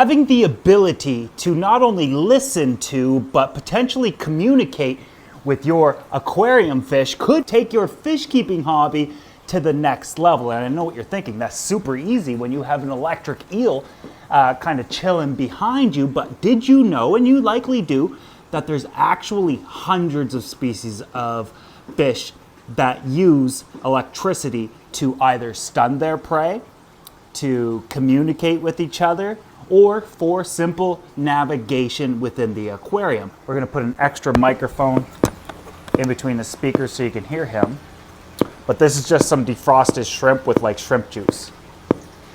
Having the ability to not only listen to, but potentially communicate with your aquarium fish could take your fish keeping hobby to the next level. And I know what you're thinking, that's super easy when you have an electric eel kind of chilling behind you, but did you know, and you likely do, that there's actually hundreds of species of fish that use electricity to either stun their prey, to communicate with each other, or for simple navigation within the aquarium. We're gonna put an extra microphone in between the speakers so you can hear him. But this is just some defrosted shrimp with like shrimp juice.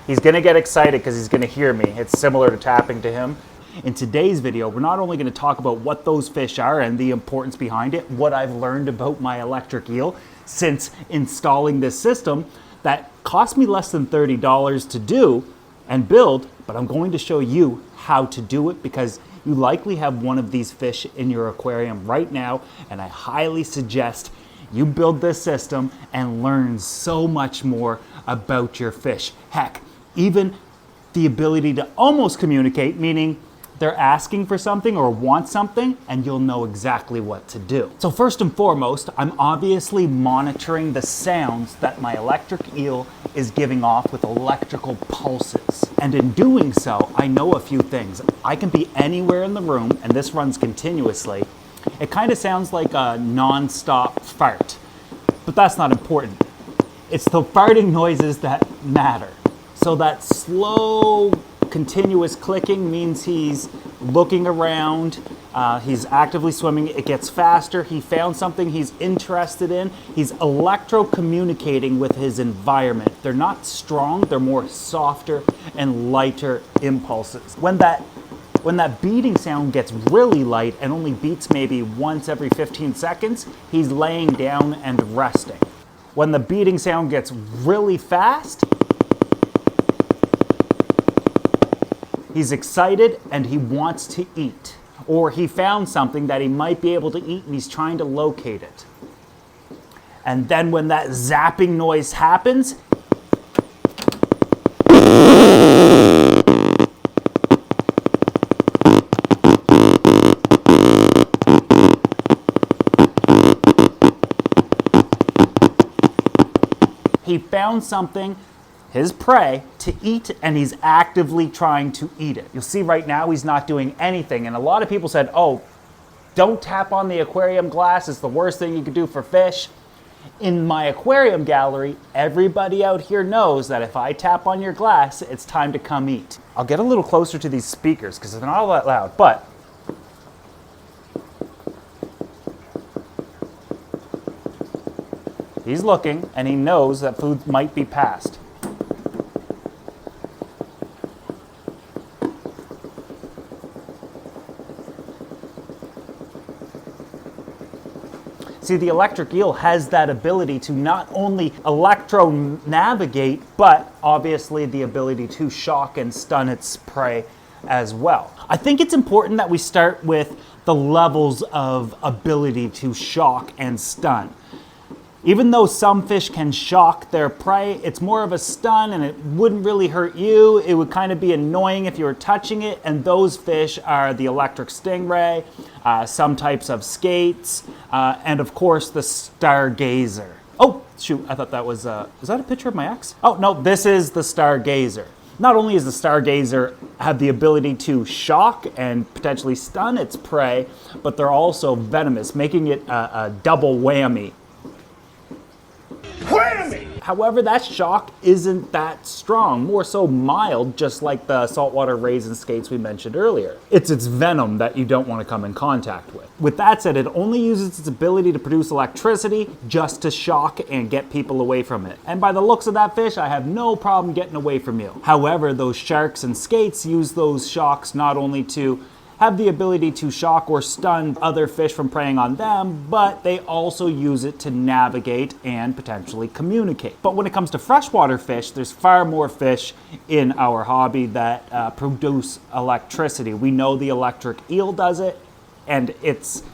He's gonna get excited because he's gonna hear me. It's similar to tapping to him. In today's video, we're not only gonna talk about what those fish are and the importance behind it, what I've learned about my electric eel since installing this system that cost me less than $30 to do and build, but I'm going to show you how to do it because you likely have one of these fish in your aquarium right now, and I highly suggest you build this system and learn so much more about your fish. Heck, even the ability to almost communicate, meaning they're asking for something or want something and you'll know exactly what to do. So first and foremost, I'm obviously monitoring the sounds that my electric eel is giving off with electrical pulses. And in doing so, I know a few things. I can be anywhere in the room and this runs continuously. It kind of sounds like a non-stop fart, but that's not important. It's the farting noises that matter. So that slow, continuous clicking means he's looking around, he's actively swimming, it gets faster, he found something he's interested in, he's electro-communicating with his environment. They're not strong, they're more softer and lighter impulses. When that beating sound gets really light and only beats maybe once every 15 seconds, he's laying down and resting. When the beating sound gets really fast, he's excited and he wants to eat. Or he found something that he might be able to eat and he's trying to locate it. And then when that zapping noise happens, he found something, his prey, to eat, and he's actively trying to eat it. You'll see right now he's not doing anything, and a lot of people said, oh, don't tap on the aquarium glass, it's the worst thing you could do for fish. In my aquarium gallery, everybody out here knows that if I tap on your glass, it's time to come eat. I'll get a little closer to these speakers because they're not all that loud, but he's looking and he knows that food might be passed. See, the electric eel has that ability to not only electro-navigate, but obviously the ability to shock and stun its prey as well. I think it's important that we start with the levels of ability to shock and stun. Even though some fish can shock their prey, it's more of a stun and it wouldn't really hurt you. It would kind of be annoying if you were touching it, and those fish are the electric stingray, some types of skates, and of course the stargazer. Oh, shoot, I thought that was is that a picture of my ex? Oh, no, this is the stargazer. Not only does the stargazer have the ability to shock and potentially stun its prey, but they're also venomous, making it a double whammy. However, that shock isn't that strong, more so mild, just like the saltwater rays and skates we mentioned earlier. It's its venom that you don't want to come in contact with. With that said, it only uses its ability to produce electricity just to shock and get people away from it. And by the looks of that fish, I have no problem getting away from you. However, those sharks and skates use those shocks not only to have the ability to shock or stun other fish from preying on them, but they also use it to navigate and potentially communicate. But when it comes to freshwater fish, there's far more fish in our hobby that produce electricity. We know the electric eel does it, and it's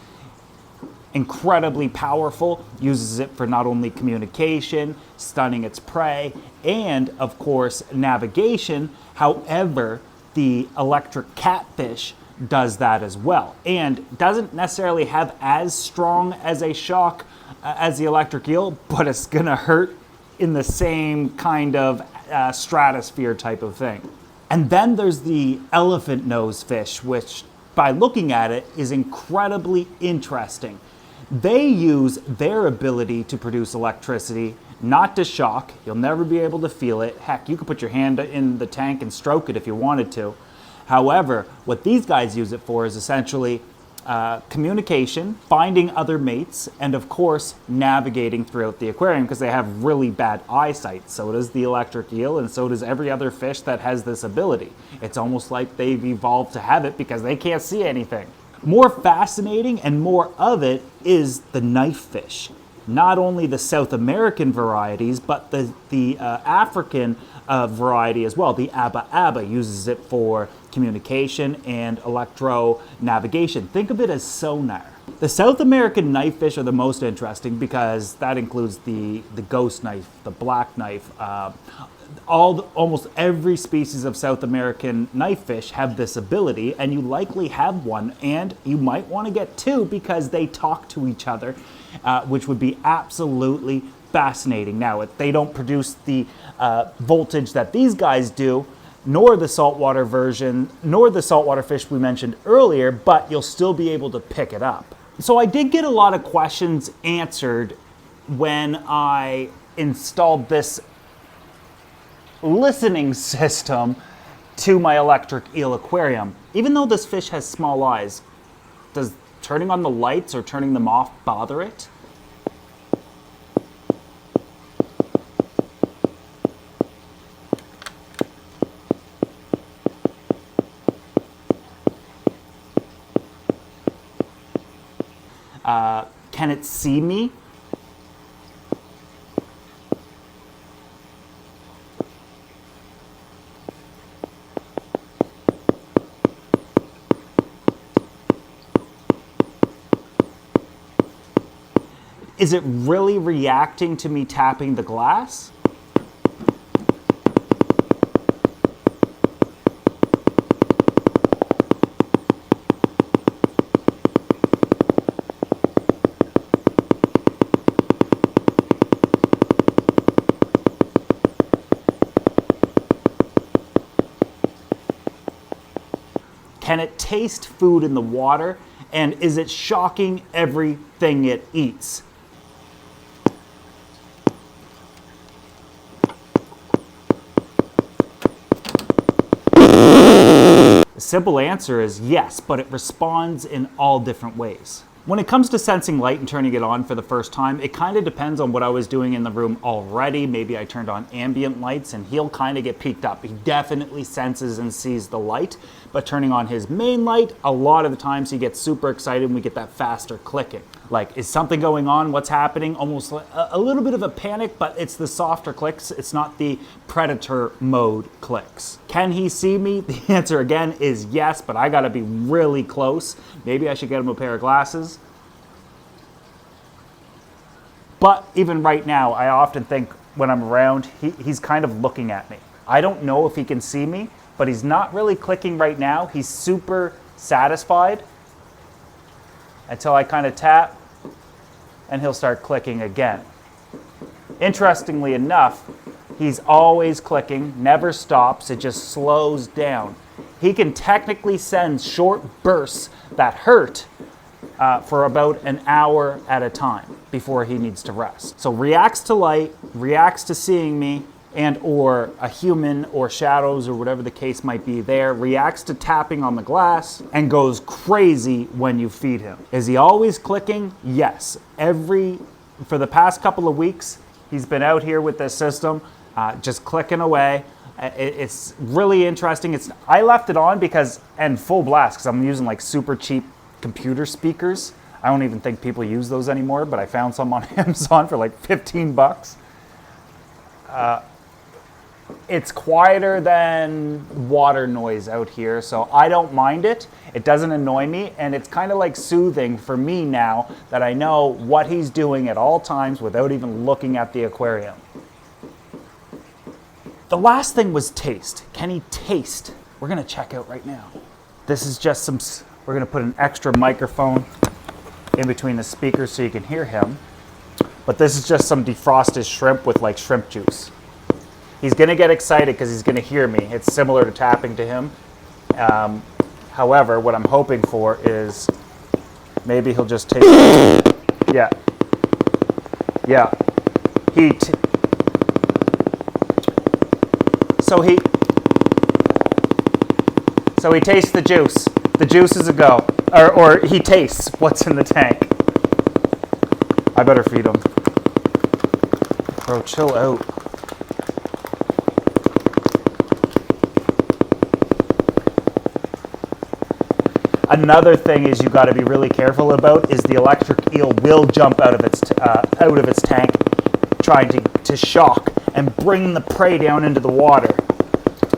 incredibly powerful, uses it for not only communication, stunning its prey, and of course navigation. However, the electric catfish does that as well, and doesn't necessarily have as strong as a shock as the electric eel, but it's gonna hurt in the same kind of stratosphere type of thing. And then there's the elephant nose fish, which by looking at it is incredibly interesting. They use their ability to produce electricity not to shock. You'll never be able to feel it. Heck, you could put your hand in the tank and stroke it if you wanted to. However, what these guys use it for is essentially communication, finding other mates, and of course, navigating throughout the aquarium because they have really bad eyesight. So does the electric eel, and so does every other fish that has this ability. It's almost like they've evolved to have it because they can't see anything. More fascinating and more of it is the knife fish. Not only the South American varieties, but the African variety as well. The Aba Aba uses it for communication and electro navigation. Think of it as sonar. The South American knife fish are the most interesting because that includes the ghost knife, the black knife. Almost every species of South American knife fish have this ability, and you likely have one, and you might want to get two because they talk to each other, which would be absolutely fascinating. Now, they don't produce the voltage that these guys do, nor the saltwater version, nor the saltwater fish we mentioned earlier, but you'll still be able to pick it up. So I did get a lot of questions answered when I installed this listening system to my electric eel aquarium. Even though this fish has small eyes, does turning on the lights or turning them off bother it? Can it see me? Is it really reacting to me tapping the glass? Can it taste food in the water? And is it shocking everything it eats? The simple answer is yes, but it responds in all different ways. When it comes to sensing light and turning it on for the first time, it kind of depends on what I was doing in the room already. Maybe I turned on ambient lights and he'll kind of get peaked up. He definitely senses and sees the light, but turning on his main light, a lot of the times he gets super excited and we get that faster clicking. Like, is something going on? What's happening? Almost like a little bit of a panic, but it's the softer clicks. It's not the predator mode clicks. Can he see me? The answer again is yes, but I gotta be really close. Maybe I should get him a pair of glasses. But even right now, I often think when I'm around, he's kind of looking at me. I don't know if he can see me, but he's not really clicking right now. He's super satisfied until I kind of tap and he'll start clicking again. Interestingly enough, he's always clicking, never stops, it just slows down. He can technically send short bursts that hurt for about an hour at a time before he needs to rest. So reacts to light, reacts to seeing me, and or a human or shadows or whatever the case might be there, reacts to tapping on the glass, and goes crazy when you feed him. Is he always clicking? Yes. For the past couple of weeks, he's been out here with this system, just clicking away. It's really interesting. I left it on and full blast, because I'm using like super cheap computer speakers. I don't even think people use those anymore, but I found some on Amazon for like 15 bucks. It's quieter than water noise out here, so I don't mind it. It doesn't annoy me, and it's kind of like soothing for me now that I know what he's doing at all times without even looking at the aquarium. The last thing was taste. Can he taste we're gonna check out right now. This is just some, we're gonna put an extra microphone in between the speakers so you can hear him. But this is just some defrosted shrimp with like shrimp juice. He's gonna get excited because he's gonna hear me. It's similar to tapping to him. However, what I'm hoping for is maybe he'll just take, yeah. So he tastes the juice. The juice is a go. Or he tastes what's in the tank. I better feed him. Bro, chill out. Another thing is you got to be really careful about is the electric eel will jump out of its tank, trying to shock and bring the prey down into the water.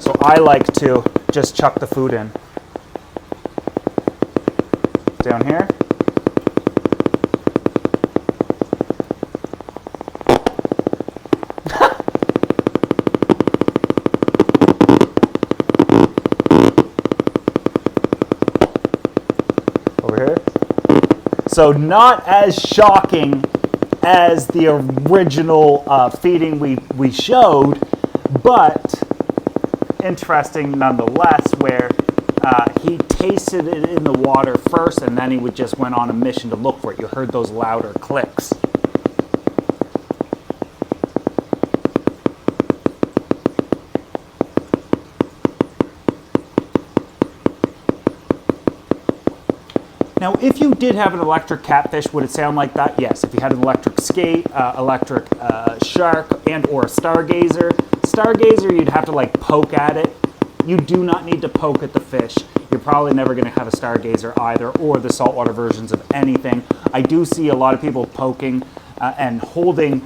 So I like to just chuck the food in. Down here. So not as shocking as the original feeding we showed, but interesting nonetheless, where he tasted it in the water first and then he would just went on a mission to look for it. You heard those louder clicks. Now, if you did have an electric catfish, would it sound like that? Yes. If you had an electric skate, electric shark, and or a stargazer. Stargazer, you'd have to like poke at it. You do not need to poke at the fish. You're probably never going to have a stargazer either, or the saltwater versions of anything. I do see a lot of people poking and holding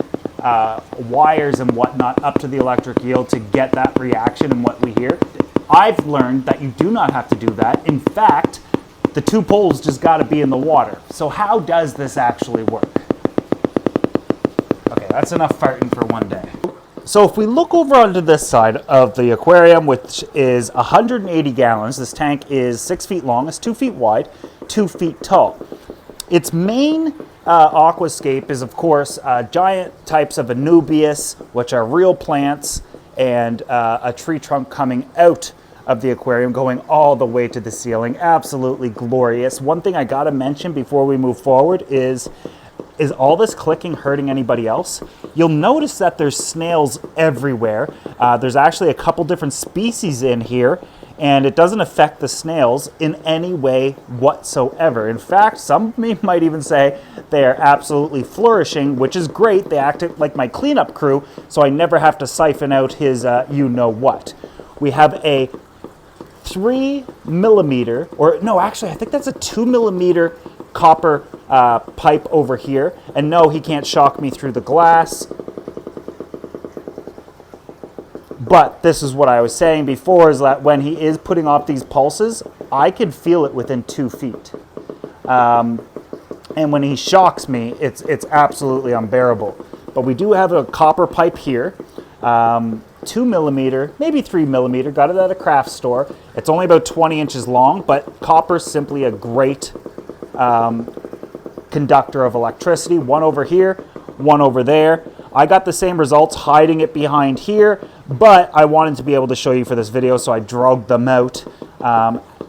wires and whatnot up to the electric eel to get that reaction and what we hear. I've learned that you do not have to do that. In fact, the two poles just got to be in the water. So how does this actually work? Okay, that's enough farting for one day. So if we look over onto this side of the aquarium, which is 180 gallons, this tank is 6 feet long, it's 2 feet wide, 2 feet tall. Its main aquascape is, of course, giant types of anubias, which are real plants, and a tree trunk coming out of the aquarium going all the way to the ceiling. Absolutely glorious. One thing I gotta mention before we move forward is all this clicking hurting anybody else? You'll notice that there's snails everywhere. There's actually a couple different species in here, and it doesn't affect the snails in any way whatsoever. In fact, some might even say they are absolutely flourishing, which is great. They act like my cleanup crew, so I never have to siphon out his you-know-what. We have a 3 millimeter, or no, actually, I think that's a 2 millimeter copper pipe over here. And no, he can't shock me through the glass. But this is what I was saying before, is that when he is putting off these pulses, I can feel it within 2 feet. And when he shocks me, it's absolutely unbearable. But we do have a copper pipe here. 2 millimeter, maybe 3 millimeter, got it at a craft store. It's only about 20 inches long, but copper's simply a great conductor of electricity. One over here, one over there. I got the same results hiding it behind here, but I wanted to be able to show you for this video, so I dragged them out.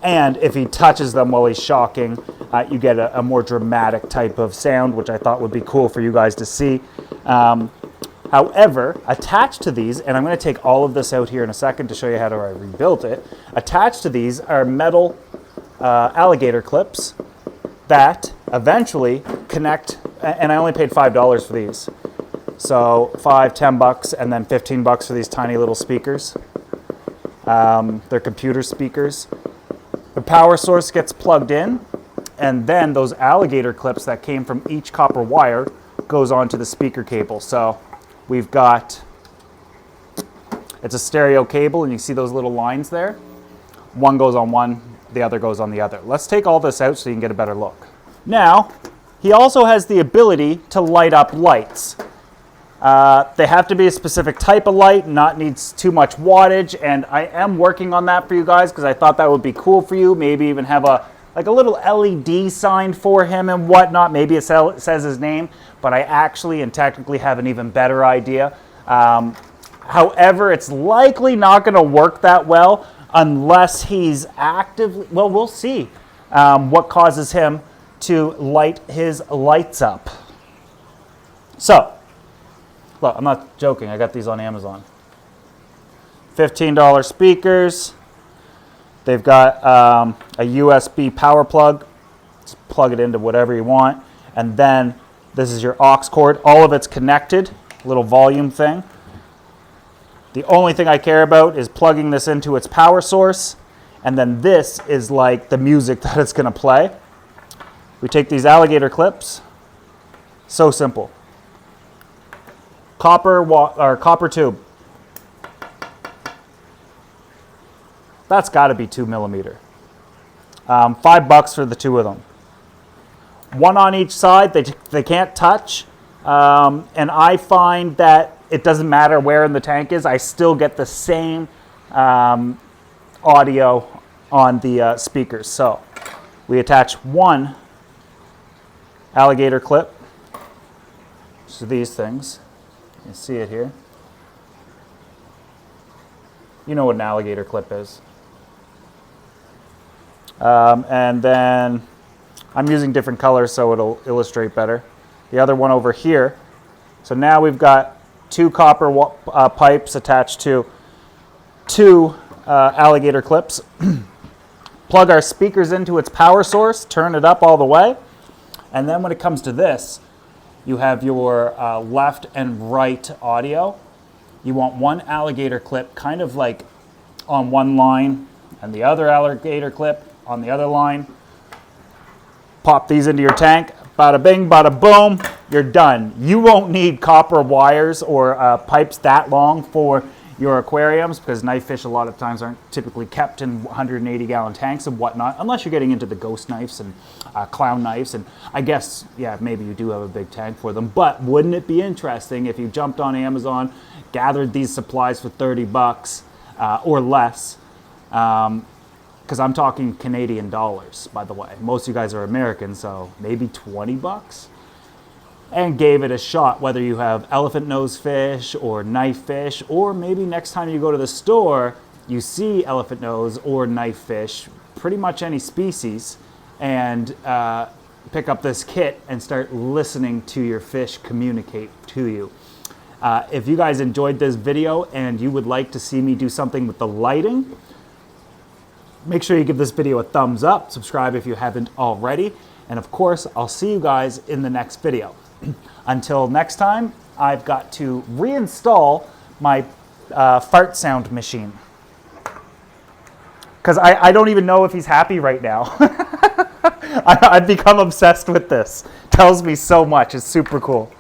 And if he touches them while he's shocking, you get a more dramatic type of sound, which I thought would be cool for you guys to see. However, attached to these, and I'm going to take all of this out here in a second to show you how I rebuilt it. Attached to these are metal alligator clips that eventually connect, and I only paid $5 for these. So $5, $10, and then $15 for these tiny little speakers. They're computer speakers. The power source gets plugged in, and then those alligator clips that came from each copper wire goes onto the speaker cable. So we've got, it's a stereo cable, and you see those little lines there? One goes on one, the other goes on the other. Let's take all this out so you can get a better look. Now, he also has the ability to light up lights. They have to be a specific type of light, not needs too much wattage, and I am working on that for you guys because I thought that would be cool for you. Maybe even have a little LED sign for him and whatnot. Maybe it says his name, but I actually and technically have an even better idea. However, it's likely not going to work that well unless he's actively, well, we'll see what causes him to light his lights up. So, look, I'm not joking. I got these on Amazon. $15 speakers. They've got a USB power plug. Just plug it into whatever you want. And then this is your aux cord. All of it's connected. Little volume thing. The only thing I care about is plugging this into its power source. And then this is like the music that it's going to play. We take these alligator clips. So simple. Copper tube. That's got to be 2 millimeter. $5 for the two of them. One on each side. They can't touch. And I find that it doesn't matter where in the tank is. I still get the same audio on the speakers. So we attach one alligator clip to these things. You see it here. You know what an alligator clip is. And then I'm using different colors so it'll illustrate better. The other one over here. So now we've got two copper pipes attached to two alligator clips. Plug our speakers into its power source, turn it up all the way. And then when it comes to this, you have your left and right audio. You want one alligator clip kind of like on one line and the other alligator clip on the other line. Pop these into your tank. Bada bing, bada boom, you're done. You won't need copper wires or pipes that long for your aquariums because knife fish a lot of times aren't typically kept in 180-gallon tanks and whatnot, unless you're getting into the ghost knives and clown knives. And I guess, yeah, maybe you do have a big tank for them. But wouldn't it be interesting if you jumped on Amazon, gathered these supplies for $30 or less? Because I'm talking Canadian dollars, by the way. Most of you guys are American, so maybe $20? And gave it a shot, whether you have elephant nose fish or knife fish, or maybe next time you go to the store, you see elephant nose or knife fish, pretty much any species, and pick up this kit and start listening to your fish communicate to you. If you guys enjoyed this video and you would like to see me do something with the lighting, make sure you give this video a thumbs up, subscribe if you haven't already, and of course, I'll see you guys in the next video. Until next time, I've got to reinstall my fart sound machine. Because I don't even know if he's happy right now. I've become obsessed with this. Tells me so much. It's super cool.